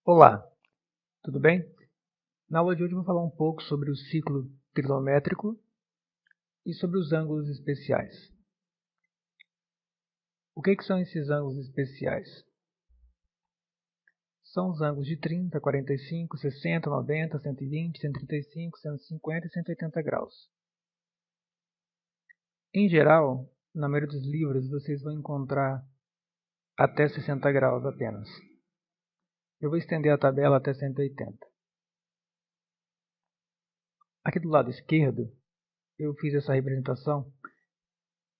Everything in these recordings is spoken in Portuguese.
Olá, tudo bem? Na aula de hoje eu vou falar um pouco sobre o ciclo trigonométrico e sobre os ângulos especiais. O que são esses ângulos especiais? São os ângulos de 30, 45, 60, 90, 120, 135, 150 e 180 graus. Em geral, na maioria dos livros vocês vão encontrar até 60 graus apenas. Eu vou estender a tabela até 180. Aqui do lado esquerdo, eu fiz essa representação.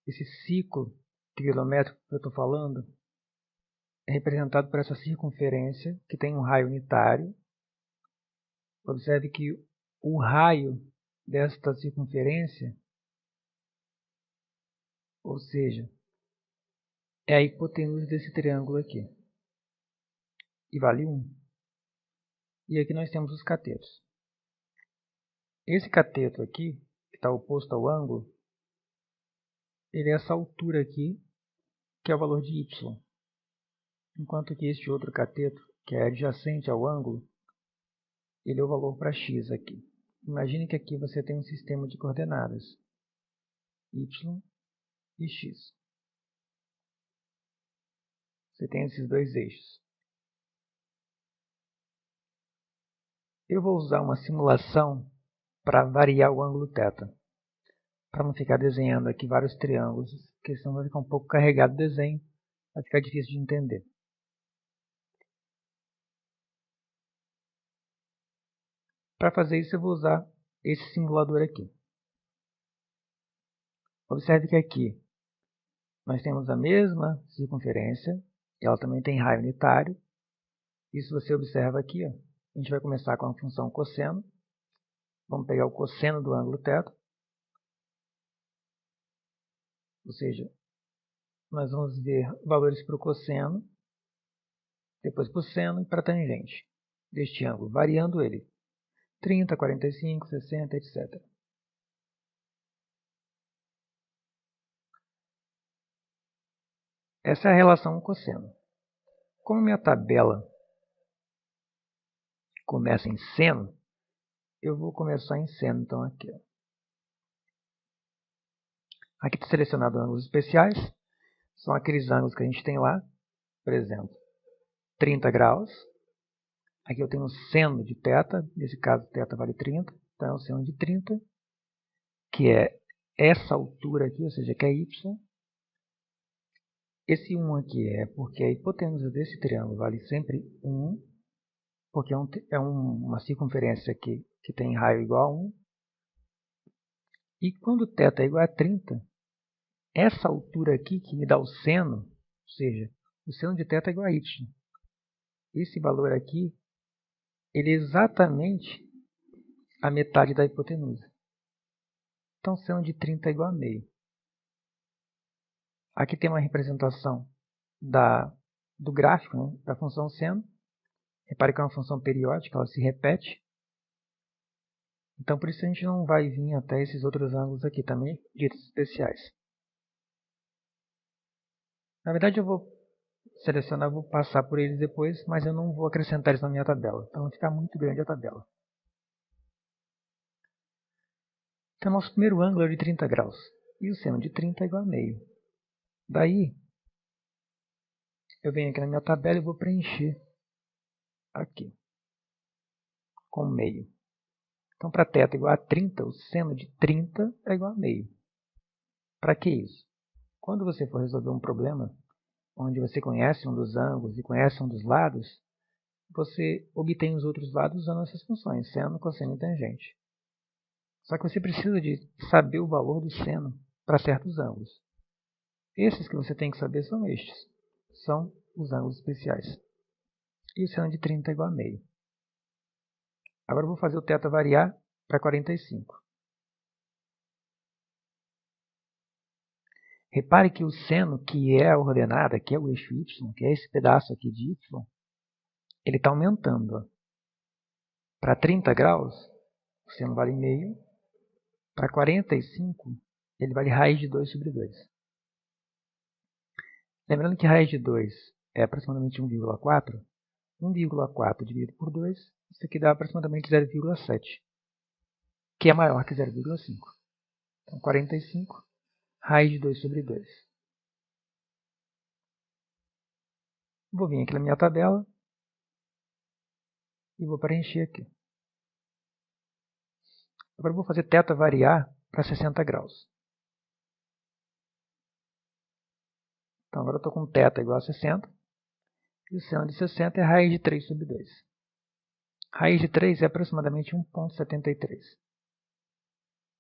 Esse ciclo trigonométrico que eu estou falando é representado por essa circunferência que tem um raio unitário. Observe que o raio desta circunferência, ou seja, é a hipotenusa desse triângulo aqui, e vale 1. E aqui nós temos os catetos. Esse cateto aqui, que está oposto ao ângulo, ele é essa altura aqui, que é o valor de y. Enquanto que este outro cateto, que é adjacente ao ângulo, ele é o valor para x aqui. Imagine que aqui você tem um sistema de coordenadas, y e x. Você tem esses dois eixos. Eu vou usar uma simulação para variar o ângulo θ, para não ficar desenhando aqui vários triângulos, porque senão vai ficar um pouco carregado o desenho, vai ficar difícil de entender. Para fazer isso eu vou usar esse simulador aqui. Observe que aqui nós temos a mesma circunferência, ela também tem raio unitário. Isso você observa aqui, ó. A gente vai começar com a função cosseno. Vamos pegar o cosseno do ângulo θ. Ou seja, nós vamos ver valores para o cosseno, depois para o seno e para a tangente deste ângulo, variando ele. 30, 45, 60, etc. Essa é a relação cosseno. Como minha tabela começa em seno, eu vou começar em seno, então aqui. Ó. Aqui está selecionado ângulos especiais, são aqueles ângulos que a gente tem lá, por exemplo, 30 graus. Aqui eu tenho um seno de θ, nesse caso θ vale 30, então é o seno de 30, que é essa altura aqui, ou seja, que é y. Esse 1 aqui é porque a hipotenusa desse triângulo vale sempre 1, porque é uma circunferência aqui que tem raio igual a 1. E quando θ é igual a 30, essa altura aqui que me dá o seno, ou seja, o seno de θ é igual a y. Esse valor aqui, ele é exatamente a metade da hipotenusa. Então, seno de 30 é igual a meio. Aqui tem uma representação do gráfico, né, da função seno. Repare que é uma função periódica, ela se repete. Então, por isso a gente não vai vir até esses outros ângulos aqui também, ditos especiais. Na verdade, eu vou selecionar, vou passar por eles depois, mas eu não vou acrescentar eles na minha tabela. Então, vai ficar muito grande a tabela. Então, nosso primeiro ângulo é de 30 graus. E o seno de 30 é igual a meio. Daí, eu venho aqui na minha tabela e vou preencher aqui com meio. Então, para θ igual a 30, o seno de 30 é igual a meio. Para que isso? Quando você for resolver um problema, onde você conhece um dos ângulos e conhece um dos lados, você obtém os outros lados usando essas funções, seno, cosseno e tangente. Só que você precisa de saber o valor do seno para certos ângulos. Esses que você tem que saber são estes. São os ângulos especiais. E o seno de 30 é igual a meio. Agora eu vou fazer o θ variar para 45. Repare que o seno, que é a ordenada, que é o eixo y, que é esse pedaço aqui de y, ele está aumentando. Para 30 graus, o seno vale meio. Para 45, ele vale raiz de 2 sobre 2. Lembrando que raiz de 2 é aproximadamente 1,4, 1,4 dividido por 2, isso aqui dá aproximadamente 0,7, que é maior que 0,5. Então, 45, raiz de 2 sobre 2. Vou vir aqui na minha tabela e vou preencher aqui. Agora eu vou fazer θ variar para 60 graus. Então agora eu estou com θ igual a 60. E o seno de 60 é raiz de 3 sobre 2. Raiz de 3 é aproximadamente 1,73.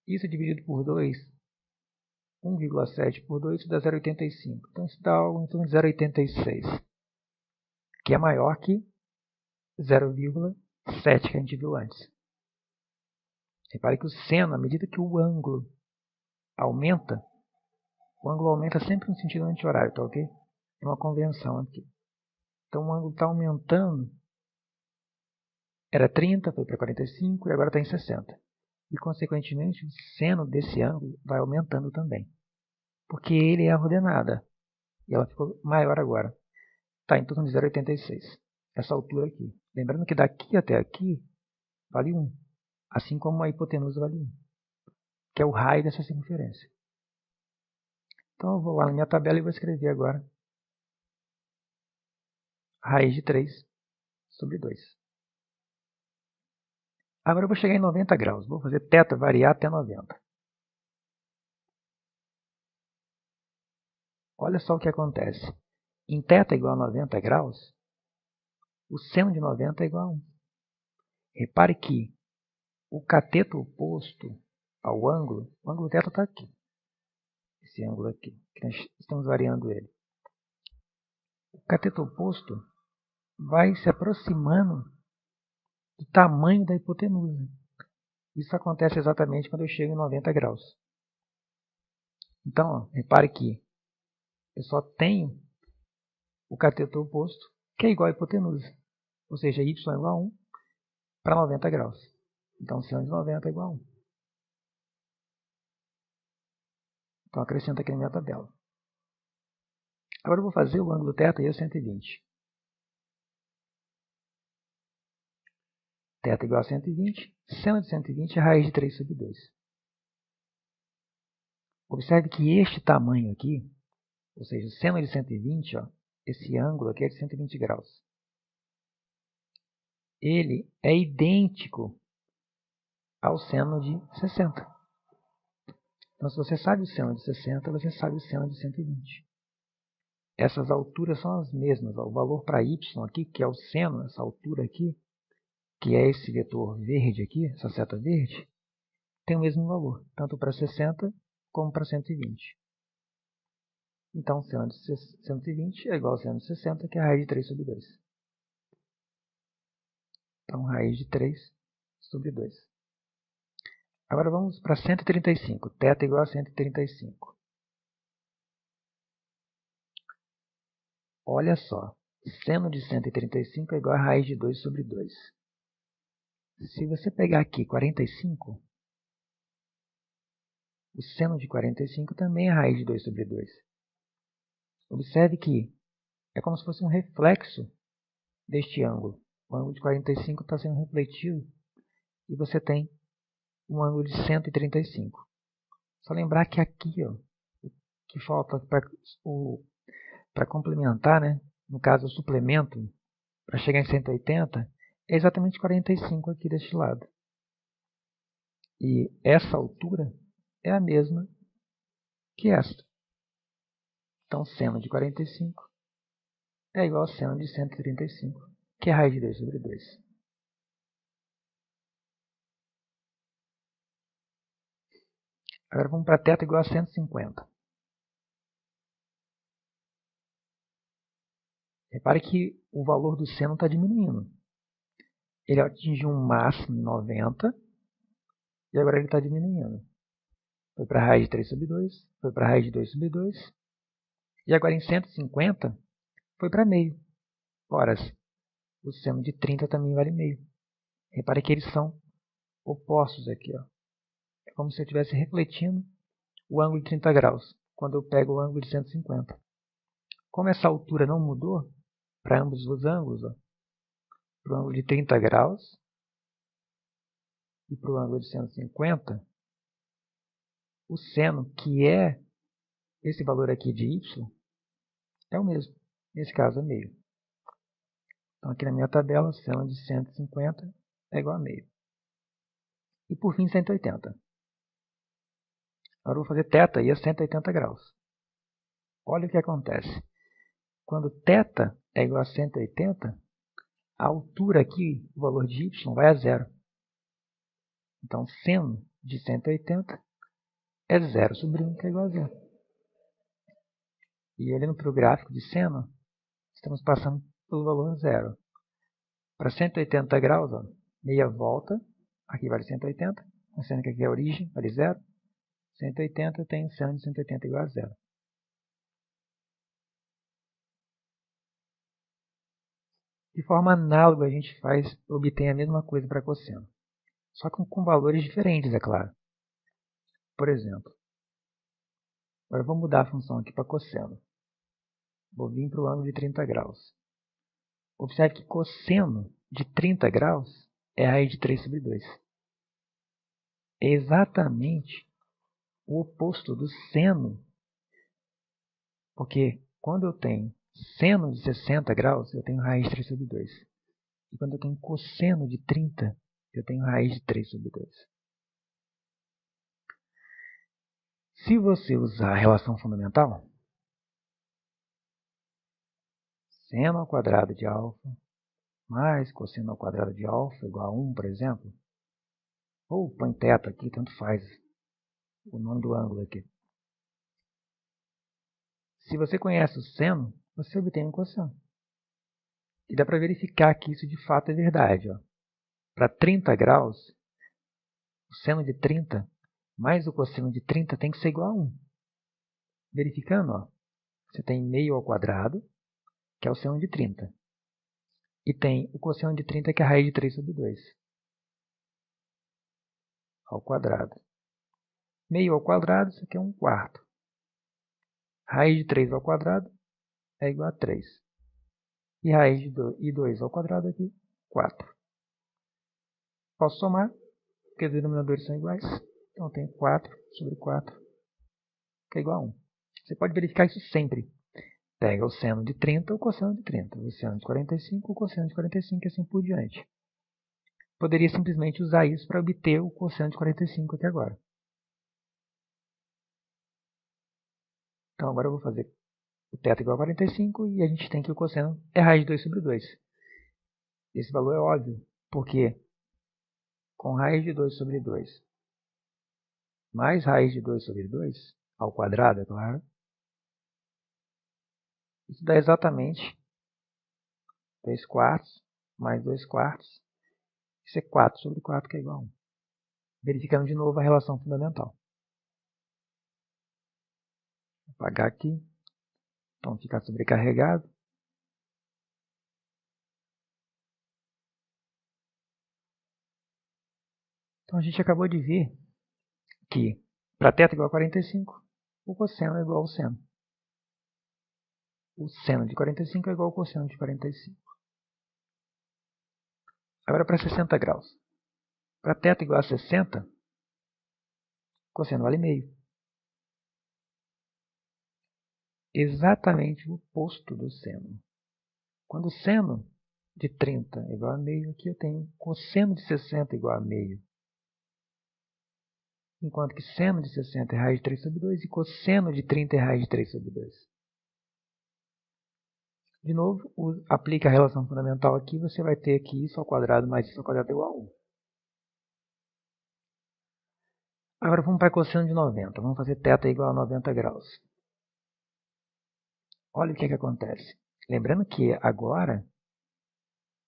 Isso dividido por 2, 1,7 por 2, isso dá 0,85. Então isso dá algo em torno de 0,86, que é maior que 0,7 que a gente viu antes. Repare que o seno, à medida que o ângulo aumenta sempre no sentido anti-horário, tá ok? É uma convenção aqui. Então o ângulo está aumentando. Era 30, foi para 45 e agora está em 60. E, consequentemente, o seno desse ângulo vai aumentando também. Porque ele é a ordenada. E ela ficou maior agora. Está em torno de 0,86. Essa altura aqui. Lembrando que daqui até aqui vale 1. Assim como a hipotenusa vale 1. Que é o raio dessa circunferência. Então eu vou lá na minha tabela e vou escrever agora raiz de 3 sobre 2. Agora eu vou chegar em 90 graus. Vou fazer θ variar até 90. Olha só o que acontece. Em θ igual a 90 graus, o seno de 90 é igual a 1. Repare que o cateto oposto ao ângulo, o ângulo θ está aqui. Esse ângulo aqui, que nós estamos variando ele. O cateto oposto vai se aproximando do tamanho da hipotenusa. Isso acontece exatamente quando eu chego em 90 graus. Então, ó, repare que eu só tenho o cateto oposto, que é igual à hipotenusa. Ou seja, y é igual a 1 para 90 graus. Então, seno de 90 é igual a 1. Então, acrescento aqui na minha tabela. Agora eu vou fazer o ângulo θ e a 120. θ igual a 120, seno de 120 é raiz de 3 sobre 2. Observe que este tamanho aqui, ou seja, o seno de 120, ó, esse ângulo aqui é de 120 graus. Ele é idêntico ao seno de 60. Então, se você sabe o seno de 60, você sabe o seno de 120. Essas alturas são as mesmas. Ó. O valor para y aqui, que é o seno, essa altura aqui, que é esse vetor verde aqui, essa seta verde, tem o mesmo valor, tanto para 60 como para 120. Então, seno de 120 é igual ao seno de 60, que é a raiz de 3 sobre 2. Então, raiz de 3 sobre 2. Agora vamos para 135. θ igual a 135. Olha só, seno de 135 é igual a raiz de 2 sobre 2. Se você pegar aqui 45, o seno de 45 também é raiz de 2 sobre 2. Observe que é como se fosse um reflexo deste ângulo. O ângulo de 45 está sendo refletido e você tem um ângulo de 135. Só lembrar que aqui, ó, o que falta para complementar, né? No caso o suplemento, para chegar em 180, é exatamente 45 aqui deste lado. E essa altura é a mesma que esta. Então, seno de 45 é igual a seno de 135, que é raiz de 2 sobre 2. Agora vamos para θ igual a 150. Repare que o valor do seno está diminuindo. Ele atingiu um máximo em 90 e agora ele está diminuindo. Foi para a raiz de 3 sobre 2, foi para a raiz de 2 sobre 2 e agora em 150 foi para meio. Ora, o seno de 30 também vale meio. Repare que eles são opostos aqui. Ó. É como se eu estivesse refletindo o ângulo de 30 graus, quando eu pego o ângulo de 150. Como essa altura não mudou para ambos os ângulos, ó, para o ângulo de 30 graus e para o ângulo de 150, o seno, que é esse valor aqui de y, é o mesmo. Nesse caso é meio. Então aqui na minha tabela, o seno de 150 é igual a meio. E por fim, 180. Agora eu vou fazer θ aí a 180 graus. Olha o que acontece. Quando θ é igual a 180, a altura aqui, o valor de y, vai a zero. Então, seno de 180 é 0 sobre 1, que é igual a zero. E olhando para o gráfico de seno, estamos passando pelo valor zero. Para 180 graus, ó, meia volta, aqui vale 180, a seno que aqui é a origem, vale 0. 180 tem seno de 180 igual a zero. De forma análoga, a gente obtém a mesma coisa para cosseno. Só que com valores diferentes, é claro. Por exemplo, agora eu vou mudar a função aqui para cosseno. Vou vir para o ângulo de 30 graus. Observe que cosseno de 30 graus é a raiz de 3 sobre 2. É exatamente o oposto do seno. Porque quando eu tenho seno de 60 graus, eu tenho raiz de 3 sobre 2. E quando eu tenho cosseno de 30, eu tenho raiz de 3 sobre 2. Se você usar a relação fundamental, seno ao quadrado de alfa mais cosseno ao quadrado de alfa igual a 1, por exemplo, ou põe θ aqui, tanto faz o nome do ângulo aqui. Se você conhece o seno, você obtém um cosseno. E dá para verificar que isso de fato é verdade. Para 30 graus, o seno de 30 mais o cosseno de 30 tem que ser igual a 1. Verificando, você tem meio ao quadrado, que é o seno de 30. E tem o cosseno de 30, que é a raiz de 3 sobre 2. Ao quadrado. Meio ao quadrado, isso aqui é 1/4. Raiz de 3 ao quadrado é igual a 3. E raiz de 2 ao quadrado aqui, 4. Posso somar, porque os denominadores são iguais. Então, eu tenho 4 sobre 4, que é igual a 1. Você pode verificar isso sempre. Pega o seno de 30, o cosseno de 30. O seno de 45, o cosseno de 45 e assim por diante. Poderia simplesmente usar isso para obter o cosseno de 45 aqui agora. Então, agora eu vou fazer o θ igual a 45 e a gente tem que o cosseno é raiz de 2 sobre 2. Esse valor é óbvio, porque com raiz de 2 sobre 2 mais raiz de 2 sobre 2, ao quadrado, é claro, isso dá exatamente 2/4 mais 2/4. Isso é 4 sobre 4, que é igual a 1. Verificando de novo a relação fundamental. Vou apagar aqui. Então, ficar sobrecarregado. Então, a gente acabou de ver que para θ igual a 45, o cosseno é igual ao seno. O seno de 45 é igual ao cosseno de 45. Agora para 60 graus. Para θ igual a 60, cosseno vale meio. Exatamente o oposto do seno. Quando o seno de 30 é igual a meio, aqui eu tenho cosseno de 60 igual a meio. Enquanto que seno de 60 é raiz de 3 sobre 2 e cosseno de 30 é raiz de 3 sobre 2. De novo, aplica a relação fundamental aqui, você vai ter aqui isso ao quadrado mais isso ao quadrado igual a 1. Agora vamos para cosseno de 90. Vamos fazer θ igual a 90 graus. Olha o que acontece. Lembrando que agora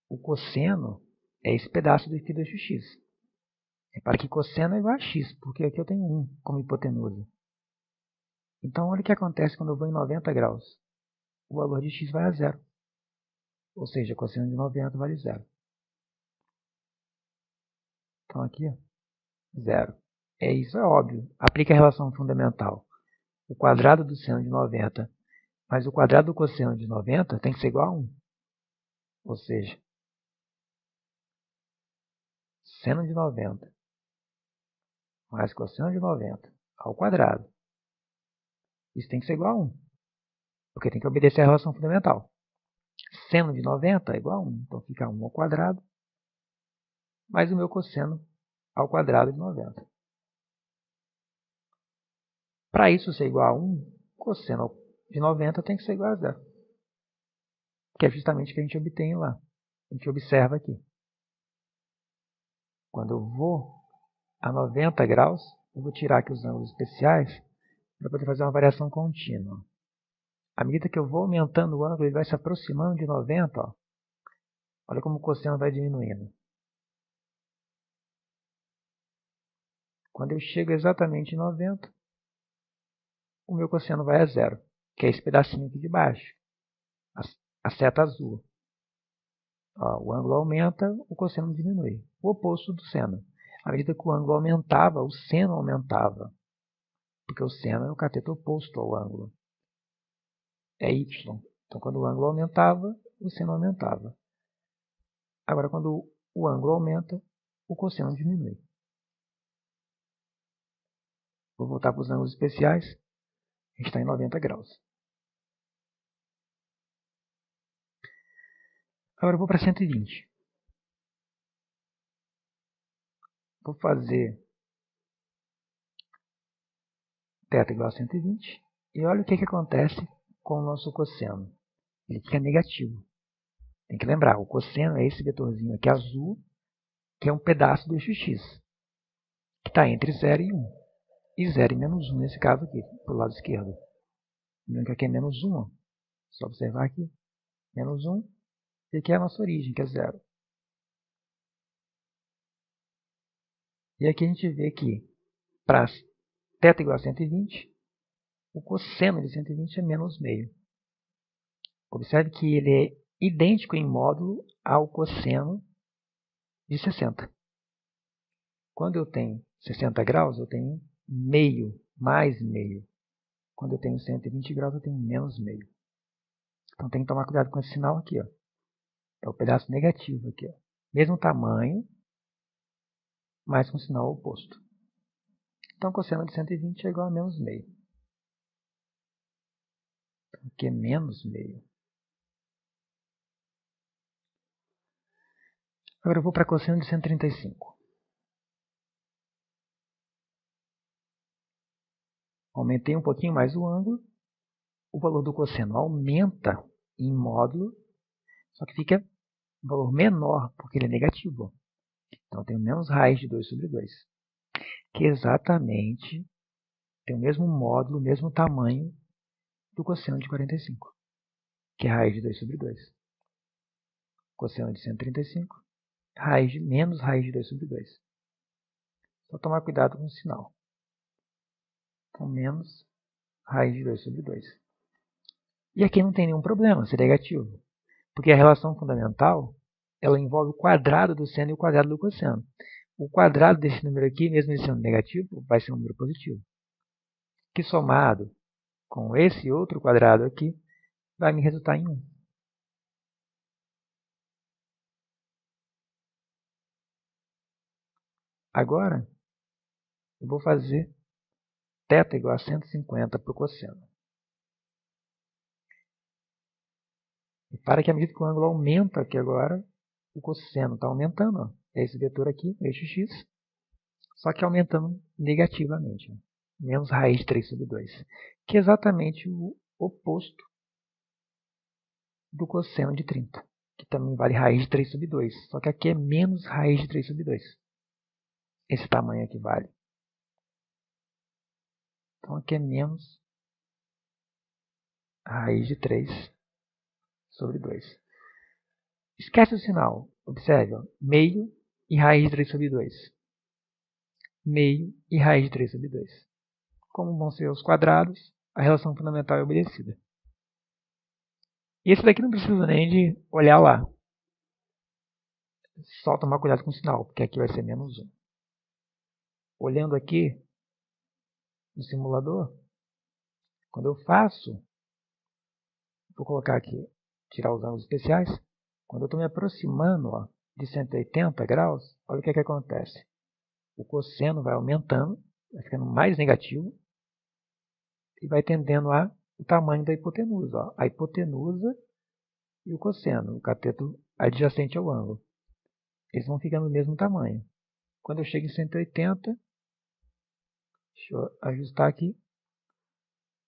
o cosseno é esse pedaço do aqui do eixo x. Repara que cosseno é igual a x, porque aqui eu tenho 1 como hipotenusa. Então, olha o que acontece quando eu vou em 90 graus. O valor de x vai a zero. Ou seja, cosseno de 90 vale zero. Então, aqui, zero. Isso é óbvio. Aplica a relação fundamental. O quadrado do seno de 90 mais o quadrado do cosseno de 90 tem que ser igual a 1. Ou seja, seno de 90 mais cosseno de 90 ao quadrado. Isso tem que ser igual a 1, porque tem que obedecer à relação fundamental. Seno de 90 é igual a 1, então fica 1 ao quadrado mais o meu cosseno ao quadrado de 90. Para isso ser igual a 1, cosseno de 90 tem que ser igual a 0. Que é justamente o que a gente obtém lá. A gente observa aqui. Quando eu vou a 90 graus, eu vou tirar aqui os ângulos especiais para poder fazer uma variação contínua. À medida que eu vou aumentando o ângulo, ele vai se aproximando de 90. Ó. Olha como o cosseno vai diminuindo. Quando eu chego exatamente em 90, o meu cosseno vai a 0, que é esse pedacinho aqui de baixo, a seta azul. Ó, o ângulo aumenta, o cosseno diminui. O oposto do seno. À medida que o ângulo aumentava, o seno aumentava. Porque o seno é o cateto oposto ao ângulo. É y. Então, quando o ângulo aumentava, o seno aumentava. Agora, quando o ângulo aumenta, o cosseno diminui. Vou voltar para os ângulos especiais. A gente está em 90 graus. Agora eu vou para 120. Vou fazer θ igual a 120. E olha o que acontece com o nosso cosseno. Ele fica negativo. Tem que lembrar, o cosseno é esse vetorzinho aqui azul, que é um pedaço do eixo x, que está entre 0 e 1. E 0 e menos 1 nesse caso aqui, para o lado esquerdo. Lembrando que aqui é menos 1. Ó. Só observar aqui. Menos 1. E aqui é a nossa origem, que é 0. E aqui a gente vê que, para θ igual a 120, o cosseno de 120 é menos meio. Observe que ele é idêntico em módulo ao cosseno de 60. Quando eu tenho 60 graus, eu tenho meio, mais meio. Quando eu tenho 120 graus, eu tenho menos meio. Então tem que tomar cuidado com esse sinal aqui. Ó. É o pedaço negativo aqui. Ó. Mesmo tamanho, mas com sinal oposto. Então, cosseno de 120 é igual a menos meio. Aqui é menos meio. Agora eu vou para cosseno de 135. Aumentei um pouquinho mais o ângulo. O valor do cosseno aumenta em módulo, só que fica um valor menor, porque ele é negativo. Então, eu tenho menos raiz de 2 sobre 2. Que exatamente tem o mesmo módulo, o mesmo tamanho do cosseno de 45, que é raiz de 2 sobre 2. Cosseno de 135, menos raiz de 2 sobre 2. Só tomar cuidado com o sinal. Então, menos raiz de 2 sobre 2. E aqui não tem nenhum problema ser negativo, porque a relação fundamental ela envolve o quadrado do seno e o quadrado do cosseno. O quadrado desse número aqui, mesmo ele sendo negativo, vai ser um número positivo. Que somado com esse outro quadrado aqui, vai me resultar em 1. Agora, eu vou fazer θ igual a 150 para o cosseno. E para que à medida que o ângulo aumenta aqui agora, o cosseno está aumentando. Ó. É esse vetor aqui, eixo x, só que aumentando negativamente. Ó. Menos raiz de 3 sobre 2. Que é exatamente o oposto do cosseno de 30. Que também vale raiz de 3 sobre 2. Só que aqui é menos raiz de 3 sobre 2. Esse tamanho aqui vale. Então aqui é menos raiz de 3 sobre 2. Esquece o sinal. Observe, ó, meio e raiz de 3 sobre 2. Meio e raiz de 3 sobre 2. Como vão ser os quadrados, a relação fundamental é obedecida. E esse daqui não precisa nem de olhar lá. Só tomar cuidado com o sinal, porque aqui vai ser menos 1. Olhando aqui no simulador, quando eu faço, vou colocar aqui, tirar os ângulos especiais, quando eu estou me aproximando, ó, de 180 graus, olha o que acontece. O cosseno vai aumentando, vai ficando mais negativo e vai tendendo o tamanho da hipotenusa. Ó. A hipotenusa e o cosseno, o cateto adjacente ao ângulo. Eles vão ficando do mesmo tamanho. Quando eu chego em 180, deixa eu ajustar aqui,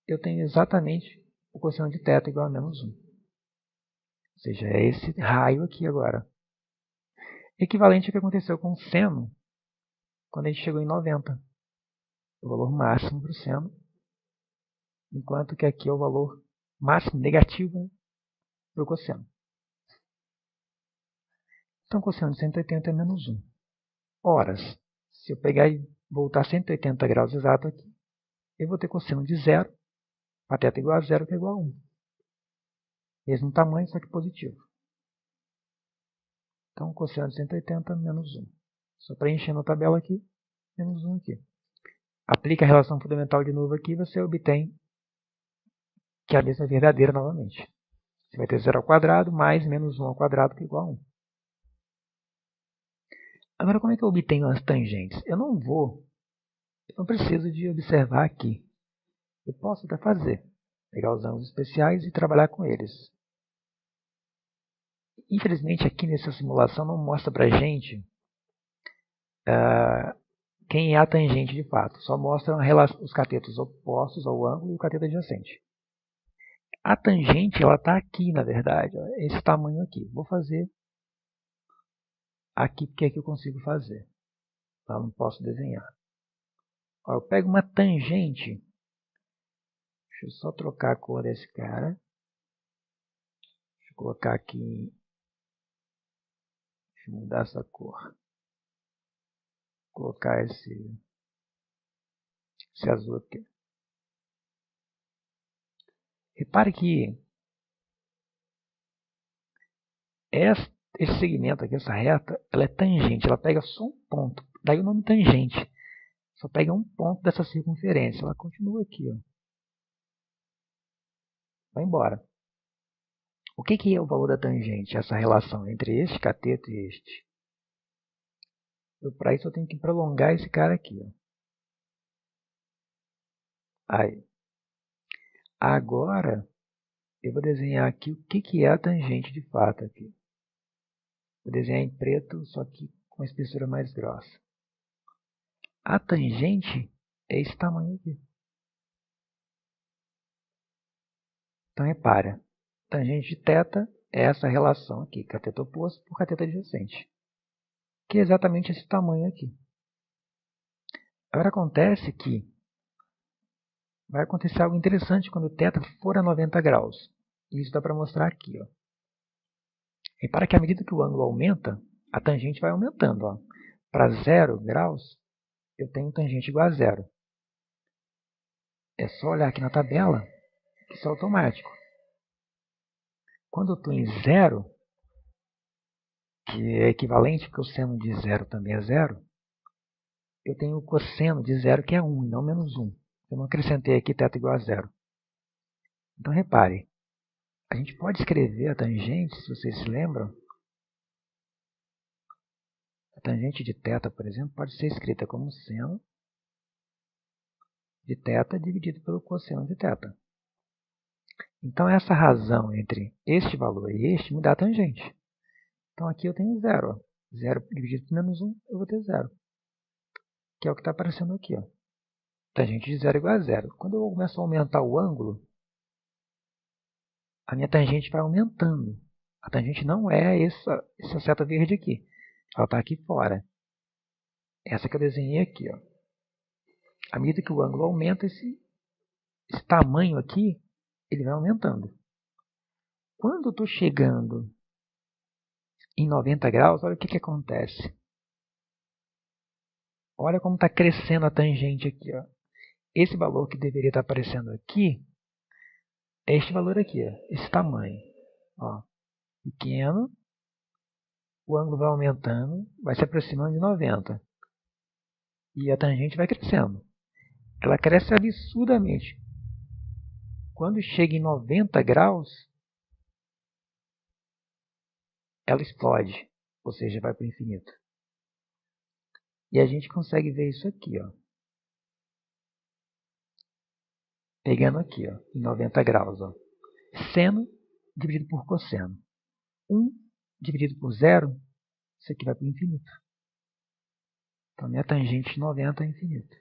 eu tenho exatamente o cosseno de θ igual a menos 1. Ou seja, é esse raio aqui agora. Equivalente ao que aconteceu com o seno quando a gente chegou em 90. O valor máximo para o seno, enquanto que aqui é o valor máximo negativo para o cosseno. Então, o cosseno de 180 é menos 1. Horas, se eu pegar e voltar 180 graus exato aqui, eu vou ter cosseno de 0, a θ igual a 0, que é igual a 1. Mesmo tamanho, só que positivo. Então, cosseno de 180 menos 1. Só preenchendo a tabela aqui, menos 1 aqui. Aplica a relação fundamental de novo aqui, você obtém que a mesma é verdadeira novamente. Você vai ter 0 ao quadrado mais menos 1 ao quadrado, que é igual a 1. Agora, como é que eu obtenho as tangentes? Eu não preciso de observar aqui. Eu posso até fazer. Pegar os ângulos especiais e trabalhar com eles. Infelizmente, aqui nessa simulação não mostra para a gente quem é a tangente de fato. Só mostra os catetos opostos ao ângulo e o cateto adjacente. A tangente está aqui, na verdade. Ó, esse tamanho aqui. Vou fazer aqui porque é que eu consigo fazer. Eu não posso desenhar. Ó, eu pego uma tangente. Deixa eu só trocar a cor desse cara. Deixa eu colocar aqui. Deixa eu mudar essa cor. Vou colocar esse azul aqui. Repare que esse segmento aqui, essa reta, ela é tangente. Ela pega só um ponto. Daí o nome tangente. Só pega um ponto dessa circunferência. Ela continua aqui. Ó. Vai embora. O que é o valor da tangente? Essa relação entre este cateto e este. Para isso eu tenho que prolongar esse cara aqui. Ó. Aí. Agora, eu vou desenhar aqui o que é a tangente de fato aqui. Vou desenhar em preto, só que com uma espessura mais grossa. A tangente é esse tamanho aqui. Então, repara. Tangente de θ é essa relação aqui, cateto oposto por cateto adjacente. Que é exatamente esse tamanho aqui. Agora acontece que vai acontecer algo interessante quando o θ for a 90 graus. Isso dá para mostrar aqui. Ó. Repara que à medida que o ângulo aumenta, a tangente vai aumentando. Para 0 graus, eu tenho tangente igual a 0. É só olhar aqui na tabela, que isso é automático. Quando eu estou em 0, que é equivalente, porque o seno de 0 também é 0, eu tenho o cosseno de 0, que é 1, e não menos 1. Eu não acrescentei aqui θ igual a 0. Então, repare, a gente pode escrever a tangente, se vocês se lembram. A tangente de θ, por exemplo, pode ser escrita como seno de θ dividido pelo cosseno de θ. Então, essa razão entre este valor e este me dá a tangente. Então, aqui eu tenho 0. Ó. 0 dividido por menos 1, eu vou ter 0. Que é o que está aparecendo aqui. Ó. Tangente de 0 igual a 0. Quando eu começo a aumentar o ângulo, a minha tangente vai aumentando. A tangente não é essa seta verde aqui. Ela está aqui fora. Essa que eu desenhei aqui. Ó. À medida que o ângulo aumenta, esse tamanho aqui, ele vai aumentando. Quando eu estou chegando em 90 graus, olha o que acontece. Olha como está crescendo a tangente aqui. Ó. Esse valor que deveria estar aparecendo aqui é este valor aqui, ó, esse tamanho. Ó, pequeno, o ângulo vai aumentando, vai se aproximando de 90. E a tangente vai crescendo. Ela cresce absurdamente. Quando chega em 90 graus, ela explode. ou seja, vai para o infinito. E a gente consegue ver isso aqui, ó. Pegando aqui, ó, em 90 graus, ó. Seno dividido por cosseno. 1 dividido por 0, isso aqui vai para o infinito. Então, minha tangente de 90 é infinito.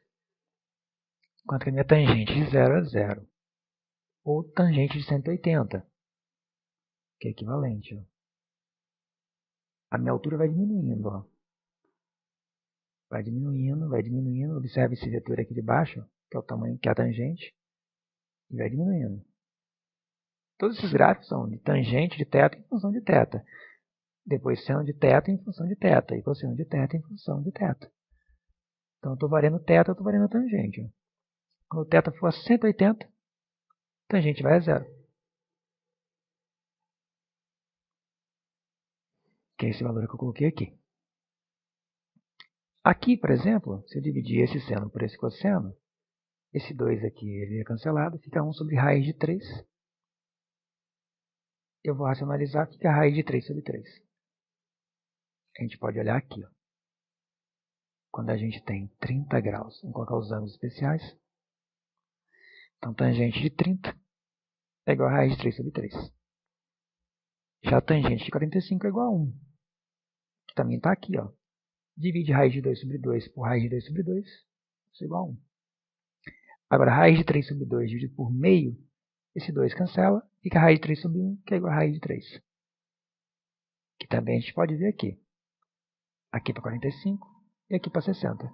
Enquanto que a minha tangente de 0 é 0. Ou tangente de 180, que é equivalente. Ó. A minha altura vai diminuindo. Ó. Vai diminuindo, vai diminuindo. Observe esse vetor aqui de baixo, que é o tamanho que é a tangente. E vai diminuindo. Todos esses gráficos são de tangente de θ em função de θ. Depois seno de θ em função de θ. E cosseno de θ em função de θ. Então, eu estou variando θ, eu estou variando a tangente. Ó. Quando o θ for a 180, a tangente vai a 0. Que é esse valor que eu coloquei aqui. Aqui, por exemplo, se eu dividir esse seno por esse cosseno, esse 2 aqui ele é cancelado, fica 1 sobre raiz de 3. Eu vou racionalizar, fica raiz de 3 sobre 3. A gente pode olhar aqui. Ó. Quando a gente tem 30 graus, vamos colocar os ângulos especiais. Então, tangente de 30 é igual a raiz de 3 sobre 3. Já a tangente de 45 é igual a 1, que também está aqui. Ó. Divide raiz de 2 sobre 2 por raiz de 2 sobre 2, isso é igual a 1. Agora, raiz de 3 sobre 2 dividido por meio, esse 2 cancela, fica raiz de 3 sobre 1, que é igual a raiz de 3. Que também a gente pode ver aqui. Aqui para 45 e aqui para 60.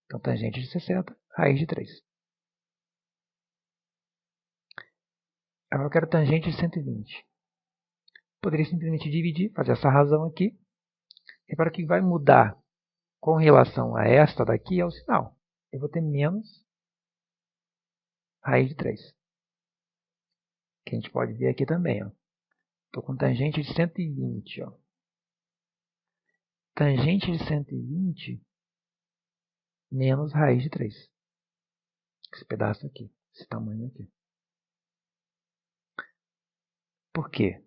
Então, tangente de 60, raiz de 3. Agora eu quero tangente de 120. Poderia simplesmente dividir, fazer essa razão aqui. Repara que vai mudar com relação a esta daqui é o sinal. Eu vou ter menos raiz de 3. Que a gente pode ver aqui também. Estou com tangente de 120. Ó. Tangente de 120 menos raiz de 3. Esse pedaço aqui, esse tamanho aqui. Por quê?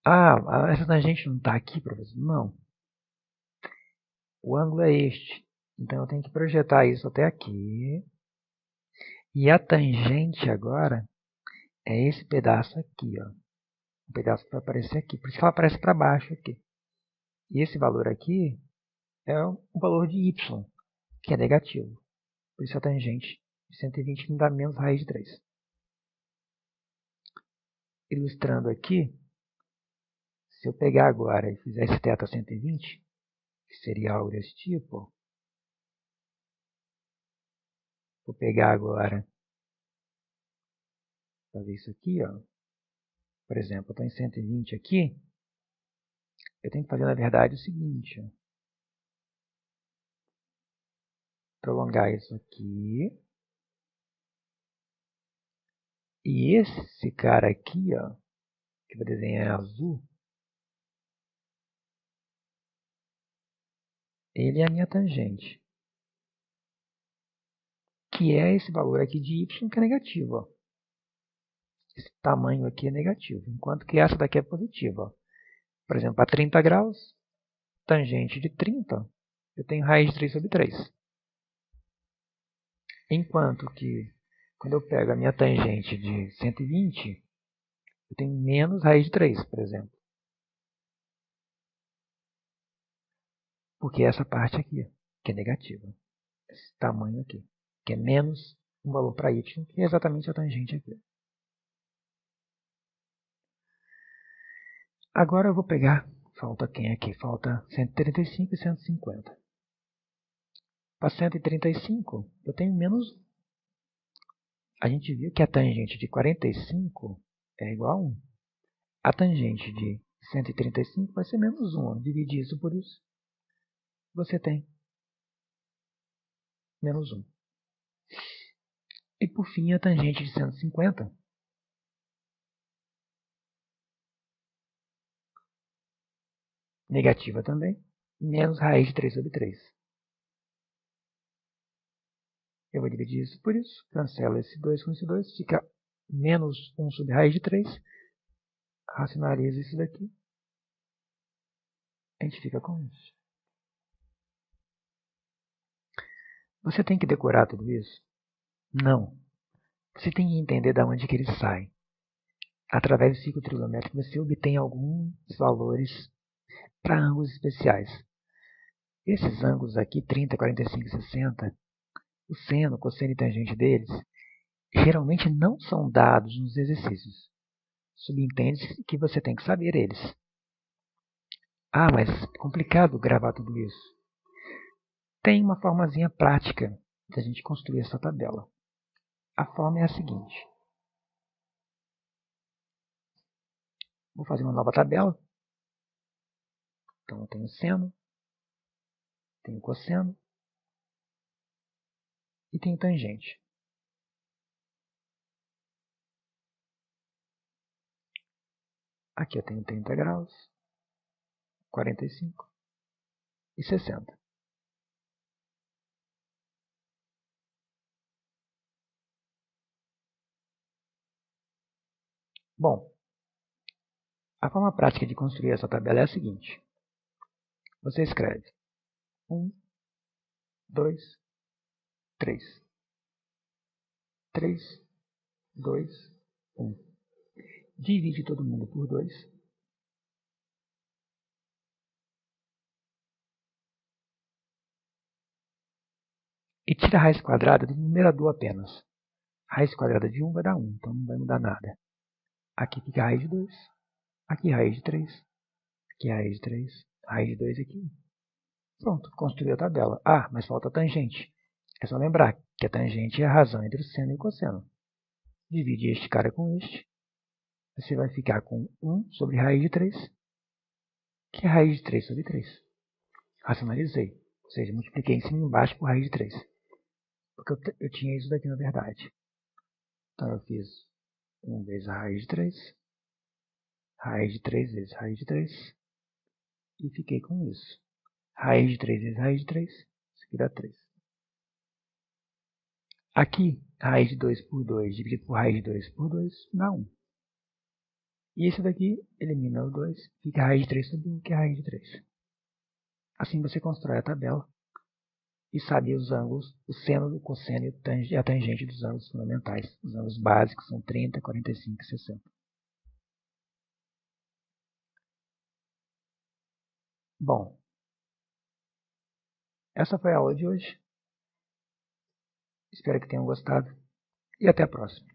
Ah, essa tangente não está aqui, professor? Não. O ângulo é este. Então, eu tenho que projetar isso até aqui. E a tangente agora é esse pedaço aqui. Ó. O pedaço que vai aparecer aqui. Por isso que ela aparece para baixo aqui. E esse valor aqui é o valor de y, que é negativo. Por isso a tangente de 120 me dá menos raiz de 3. Ilustrando aqui, se eu pegar agora e fizer esse θ 120, que seria algo desse tipo, vou pegar agora, fazer isso aqui, ó. Por exemplo, eu estou em 120 aqui, eu tenho que fazer, na verdade, o seguinte, ó. Prolongar isso aqui. E esse cara aqui, ó, que eu vou desenhar em azul, ele é a minha tangente. Que é esse valor aqui de y, que é negativo, ó. Esse tamanho aqui é negativo, enquanto que essa daqui é positiva. Ó. Por exemplo, a 30 graus, tangente de 30, eu tenho raiz de 3 sobre 3. Enquanto que, quando eu pego a minha tangente de 120, eu tenho menos raiz de 3, por exemplo. Porque essa parte aqui, que é negativa. Esse tamanho aqui, que é menos um valor para y, que é exatamente a tangente aqui. Agora eu vou pegar, falta quem aqui? Falta 135 e 150. Para 135, eu tenho menos 1. A gente viu que a tangente de 45 é igual a 1. A tangente de 135 vai ser menos 1. Dividir isso por isso, você tem menos 1. E por fim, a tangente de 150 negativa também, menos raiz de 3 sobre 3. Eu vou dividir isso por isso, cancelo esse 2 com esse 2, fica menos 1 sobre raiz de 3, racionalizo isso daqui. A gente fica com isso. Você tem que decorar tudo isso? Não. Você tem que entender de onde que ele sai. Através do ciclo trigonométrico, você obtém alguns valores para ângulos especiais. Esses ângulos aqui, 30, 45 e 60, o seno, cosseno e tangente deles, geralmente não são dados nos exercícios. Subentende-se que você tem que saber eles. Ah, mas é complicado gravar tudo isso. Tem uma formazinha prática de a gente construir essa tabela. A forma é a seguinte. Vou fazer uma nova tabela. Então eu tenho seno, tenho cosseno e tenho tangente. Aqui eu tenho 30 graus, 45 e 60. Bom, a forma prática de construir essa tabela é a seguinte. Você escreve 1, 2, 3. 3, 2, 1. Divide todo mundo por 2. E tira a raiz quadrada do numerador apenas. A raiz quadrada de 1 vai dar 1, então não vai mudar nada. Aqui fica a raiz de 2. Aqui a raiz de 3. Aqui a raiz de 3. A raiz de 2 aqui 1. Pronto, construiu a tabela. Ah, mas falta a tangente. É só lembrar que a tangente é a razão entre o seno e o cosseno. Divide este cara com este. Você vai ficar com 1 sobre raiz de 3, que é raiz de 3 sobre 3. Racionalizei. Ou seja, multipliquei em cima e embaixo por raiz de 3. Porque eu tinha isso daqui na verdade. Então eu fiz 1 vezes a raiz de 3, raiz de 3 vezes raiz de 3, e fiquei com isso. Raiz de 3 vezes raiz de 3, isso aqui dá 3. Aqui, raiz de 2 por 2 dividido por raiz de 2 por 2 dá 1. E esse daqui elimina o 2, fica a raiz de 3 sobre 1, que é a raiz de 3. Assim você constrói a tabela e sabe os ângulos, o seno, o cosseno e a tangente dos ângulos fundamentais. Os ângulos básicos são 30, 45 e 60. Bom, essa foi a aula de hoje. Espero que tenham gostado e até a próxima.